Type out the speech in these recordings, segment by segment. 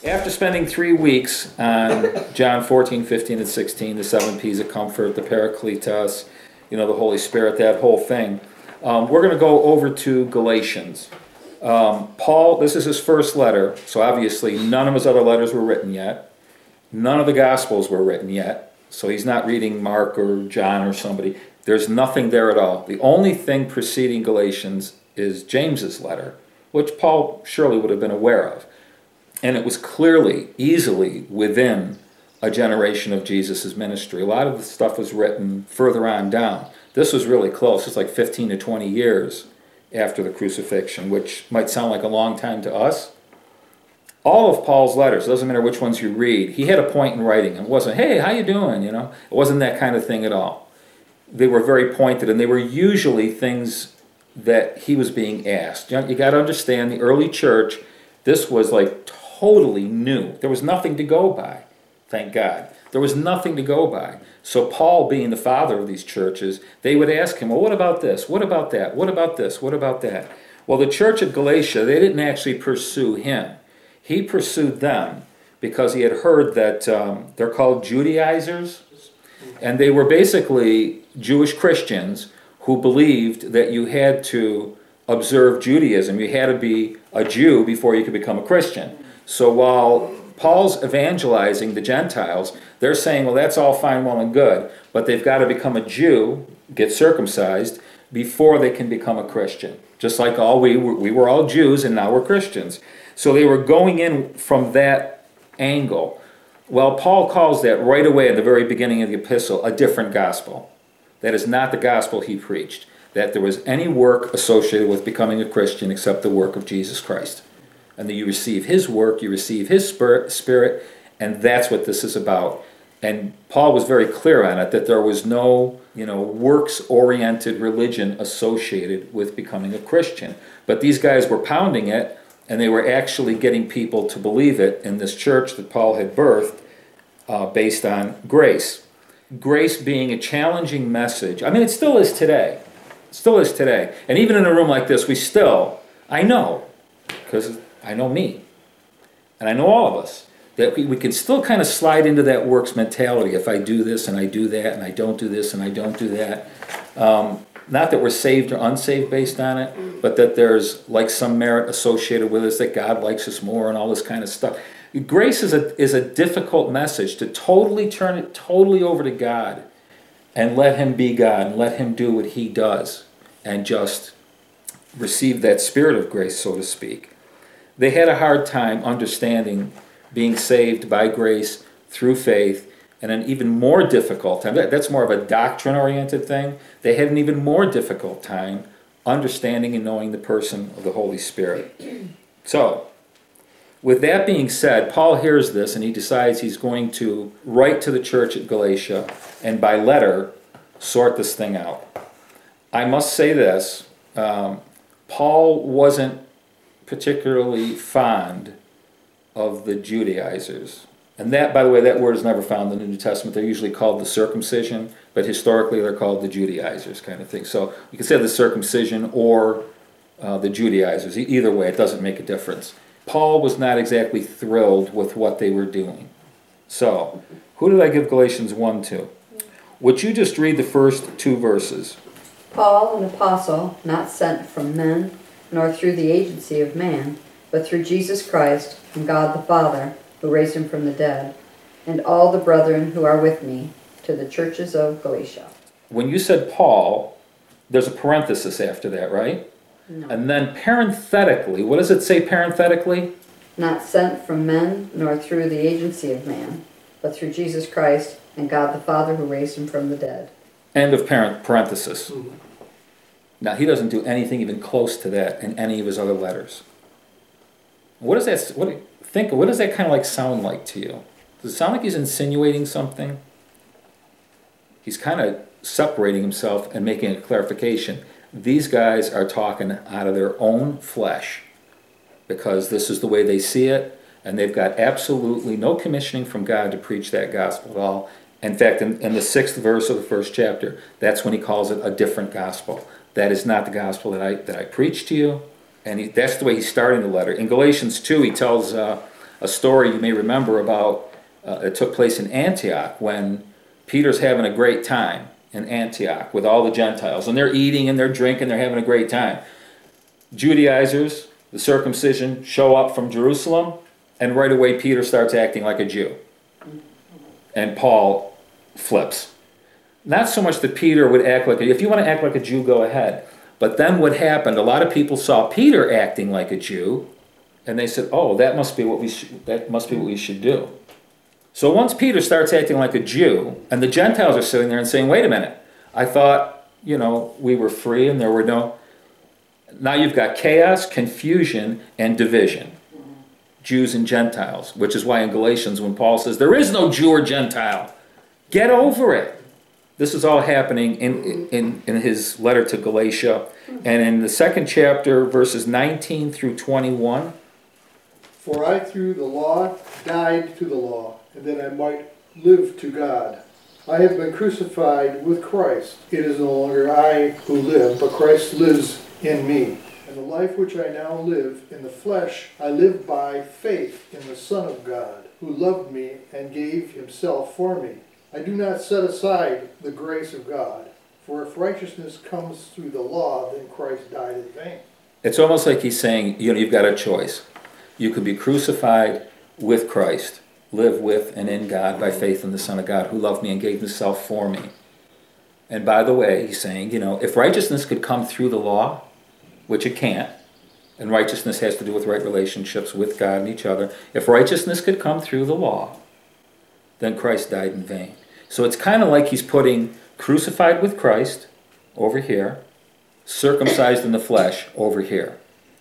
After spending 3 weeks on John 14, 15, and 16, the 7 P's of comfort, the Parakletos, the Holy Spirit, that whole thing, we're going to go over to Galatians. Paul, this is his first letter, so obviously none of his other letters were written yet. None of the Gospels were written yet, so he's not reading Mark or John or somebody. There's nothing there at all. The only thing preceding Galatians is James's letter, which Paul surely would have been aware of. And it was clearly, easily within a generation of Jesus' ministry. A lot of the stuff was written further on down. This was really close. It's like 15 to 20 years after the crucifixion, which might sound like a long time to us. All of Paul's letters, doesn't matter which ones you read, he had a point in writing. It wasn't, hey, how you doing? It wasn't that kind of thing at all. They were very pointed, and they were usually things that he was being asked. You got to understand, the early church, this was like totally new. There was nothing to go by, thank God. There was nothing to go by. So Paul, being the father of these churches, they would ask him, well, what about this? What about that? What about this? What about that? Well, the church at Galatia, they didn't actually pursue him. He pursued them because he had heard that they're called Judaizers, and they were basically Jewish Christians who believed that you had to observe Judaism. You had to be a Jew before you could become a Christian. So while Paul's evangelizing the Gentiles, they're saying, well, that's all fine, well, and good, but they've got to become a Jew, get circumcised, before they can become a Christian. Just like we were all Jews, and now we're Christians. So they were going in from that angle. Well, Paul calls that right away at the very beginning of the epistle a different gospel. That is not the gospel he preached, that there was any work associated with becoming a Christian except the work of Jesus Christ. And that you receive his work, you receive his spirit, and that's what this is about. And Paul was very clear on it, that there was no, works-oriented religion associated with becoming a Christian. But these guys were pounding it, and they were actually getting people to believe it in this church that Paul had birthed based on grace. Grace being a challenging message. I mean, it still is today. It still is today. And even in a room like this, I know, because I know me, and I know all of us, that we can still kind of slide into that works mentality. If I do this and I do that, and I don't do this and I don't do that. Not that we're saved or unsaved based on it, but that there's like some merit associated with us, that God likes us more and all this kind of stuff. Grace is a difficult message, to totally turn it totally over to God and let him be God and let him do what he does and just receive that spirit of grace, so to speak. They had a hard time understanding being saved by grace through faith, and an even more difficult time, that's more of a doctrine-oriented thing, they had an even more difficult time understanding and knowing the person of the Holy Spirit. So, with that being said, Paul hears this and he decides he's going to write to the church at Galatia and by letter sort this thing out. I must say this, Paul wasn't particularly fond of the Judaizers. And that, by the way, that word is never found in the New Testament. They're usually called the circumcision, but historically they're called the Judaizers kind of thing. So you can say the circumcision or the Judaizers. Either way, it doesn't make a difference. Paul was not exactly thrilled with what they were doing. So, who did I give Galatians 1 to? Would you just read the first 2 verses? Paul, an apostle, not sent from men, nor through the agency of man, but through Jesus Christ and God the Father, who raised him from the dead, and all the brethren who are with me, to the churches of Galatia. When you said Paul, there's a parenthesis after that, right? No. And then parenthetically, what does it say parenthetically? Not sent from men, nor through the agency of man, but through Jesus Christ and God the Father, who raised him from the dead. End of parenthesis. Now, he doesn't do anything even close to that in any of his other letters. What does that, what does that kind of like sound like to you? Does it sound like he's insinuating something? He's kind of separating himself and making a clarification. These guys are talking out of their own flesh because this is the way they see it, and they've got absolutely no commissioning from God to preach that gospel at all. In fact, in the 6th verse of the 1st chapter, that's when he calls it a different gospel. That is not the gospel that I preach to you. And that's the way he's starting the letter. In Galatians 2, he tells a story you may remember about, it took place in Antioch when Peter's having a great time in Antioch with all the Gentiles. And they're eating and they're drinking, they're having a great time. Judaizers, the circumcision, show up from Jerusalem, and right away Peter starts acting like a Jew. And Paul flips. Not so much that Peter would act like if you want to act like a Jew, go ahead. But then what happened, a lot of people saw Peter acting like a Jew, and they said, oh, that must be what we should do. So once Peter starts acting like a Jew, and the Gentiles are sitting there and saying, wait a minute, I thought, we were free and there were no... Now you've got chaos, confusion, and division. Jews and Gentiles, which is why in Galatians when Paul says, there is no Jew or Gentile, get over it. This is all happening in his letter to Galatia. And in the 2nd chapter, verses 19 through 21. For I through the law died to the law, and that I might live to God. I have been crucified with Christ. It is no longer I who live, but Christ lives in me. And the life which I now live in the flesh, I live by faith in the Son of God, who loved me and gave himself for me. I do not set aside the grace of God, for if righteousness comes through the law, then Christ died in vain. It's almost like he's saying, you've got a choice. You could be crucified with Christ, live with and in God by faith in the Son of God, who loved me and gave himself for me. And by the way, he's saying, if righteousness could come through the law, which it can't, and righteousness has to do with right relationships with God and each other, if righteousness could come through the law, then Christ died in vain. So it's kind of like he's putting crucified with Christ over here, circumcised in the flesh over here.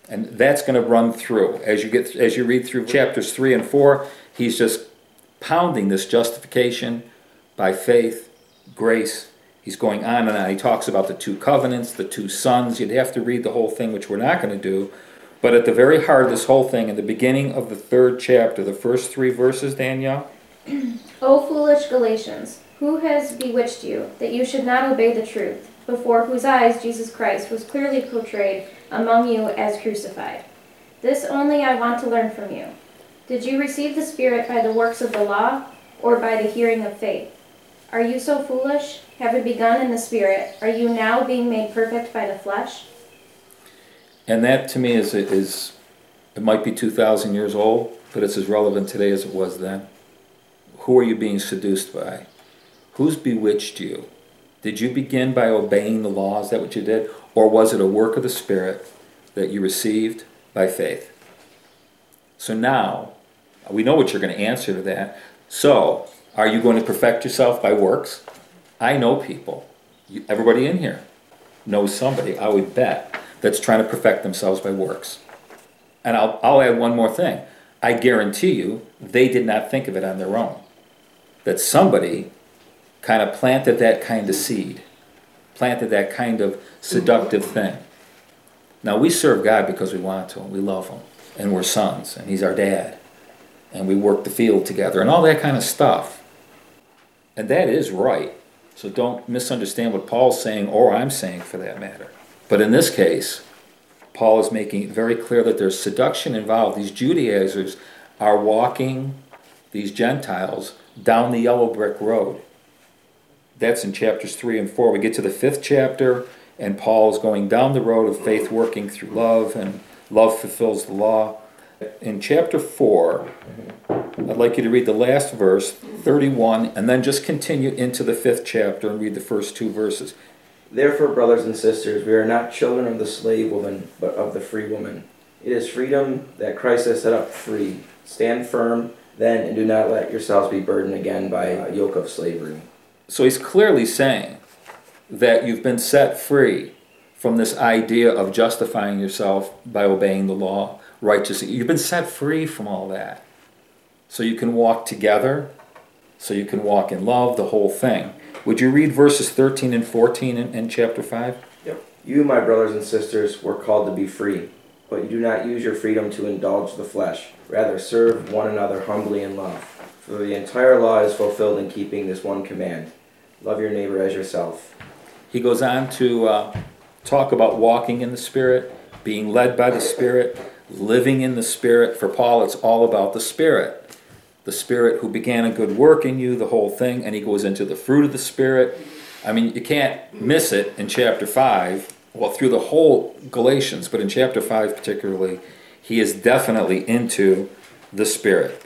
And that's going to run through. As you read through chapters 3 and 4, he's just pounding this justification by faith, grace. He's going on and on. He talks about the 2 covenants, the 2 sons. You'd have to read the whole thing, which we're not going to do. But at the very heart of this whole thing, in the beginning of the 3rd chapter, the first 3 verses, Danielle. O foolish Galatians, who has bewitched you, that you should not obey the truth, before whose eyes Jesus Christ was clearly portrayed among you as crucified? This only I want to learn from you. Did you receive the Spirit by the works of the law, or by the hearing of faith? Are you so foolish? Having begun in the Spirit, are you now being made perfect by the flesh? And that to me is it might be 2,000 years old, but it's as relevant today as it was then. Who are you being seduced by? Who's bewitched you? Did you begin by obeying the law? Is that what you did? Or was it a work of the Spirit that you received by faith? So now, we know what you're going to answer to that. So, are you going to perfect yourself by works? I know people, everybody in here knows somebody, I would bet, that's trying to perfect themselves by works. And I'll add one more thing. I guarantee you, they did not think of it on their own. That somebody kind of planted that kind of seed, planted that kind of seductive thing. Now, we serve God because we want to, and we love Him, and we're sons, and He's our dad, and we work the field together, and all that kind of stuff. And that is right. So don't misunderstand what Paul's saying, or I'm saying for that matter. But in this case, Paul is making it very clear that there's seduction involved. These Judaizers are walking these Gentiles down the yellow brick road. That's in chapters 3 and 4. We get to the 5th chapter, and Paul is going down the road of faith working through love, and love fulfills the law. In chapter 4, I'd like you to read the last verse, 31, and then just continue into the 5th chapter and read the first 2 verses. Therefore, brothers and sisters, we are not children of the slave woman, but of the free woman. It is freedom that Christ has set up free. Stand firm, then, and do not let yourselves be burdened again by a yoke of slavery. So he's clearly saying that you've been set free from this idea of justifying yourself by obeying the law, righteously. You've been set free from all that. So you can walk together, so you can walk in love, the whole thing. Would you read verses 13 and 14 in chapter 5? Yep. You, my brothers and sisters, were called to be free, but you do not use your freedom to indulge the flesh. Rather, serve one another humbly in love. For the entire law is fulfilled in keeping this one command: love your neighbor as yourself. He goes on to talk about walking in the Spirit, being led by the Spirit, living in the Spirit. For Paul, it's all about the Spirit. The Spirit who began a good work in you, the whole thing, and he goes into the fruit of the Spirit. I mean, you can't miss it in chapter 5, well, through the whole Galatians, but in chapter 5 particularly, he is definitely into the Spirit.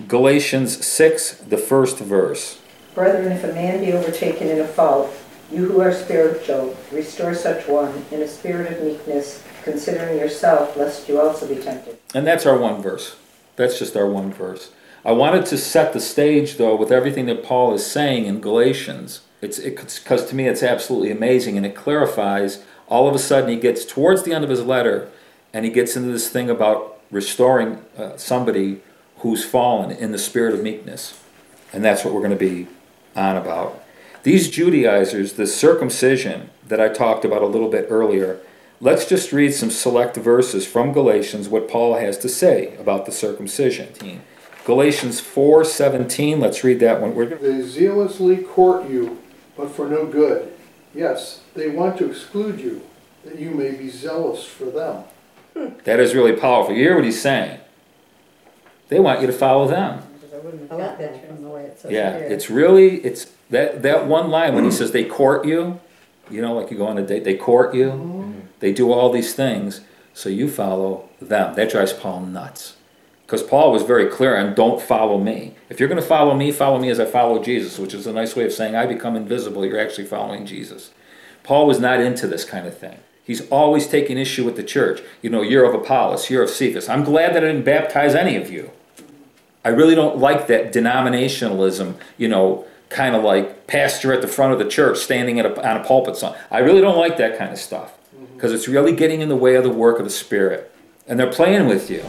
Galatians 6, the first verse. Brethren, if a man be overtaken in a fault, you who are spiritual, restore such one in a spirit of meekness, considering yourself, lest you also be tempted. And that's our one verse. That's just our one verse. I wanted to set the stage, though, with everything that Paul is saying in Galatians. Because to me it's absolutely amazing, and it clarifies. All of a sudden he gets towards the end of his letter, and he gets into this thing about restoring somebody who's fallen in the spirit of meekness. And that's what we're going to be on about. These Judaizers, the circumcision that I talked about a little bit earlier, let's just read some select verses from Galatians, what Paul has to say about the circumcision. Galatians 4:17, let's read that one. They zealously court you, but for no good. Yes, they want to exclude you, that you may be zealous for them. That is really powerful. You hear what he's saying? They want you to follow them. I like that from the way it says Yeah, here. it's really, it's that one line when he says they court you, you know, like you go on a date, they court you, they do all these things, so you follow them. That drives Paul nuts. Because Paul was very clear on don't follow me. If you're going to follow me as I follow Jesus, which is a nice way of saying I become invisible, you're actually following Jesus. Paul was not into this kind of thing. He's always taking issue with the church. You know, you're of Apollos, you're of Cephas. I'm glad that I didn't baptize any of you. I really don't like that denominationalism, you know, kind of like pastor at the front of the church standing on a pulpit song. I really don't like that kind of stuff because it's really getting in the way of the work of the Spirit. And they're playing with you.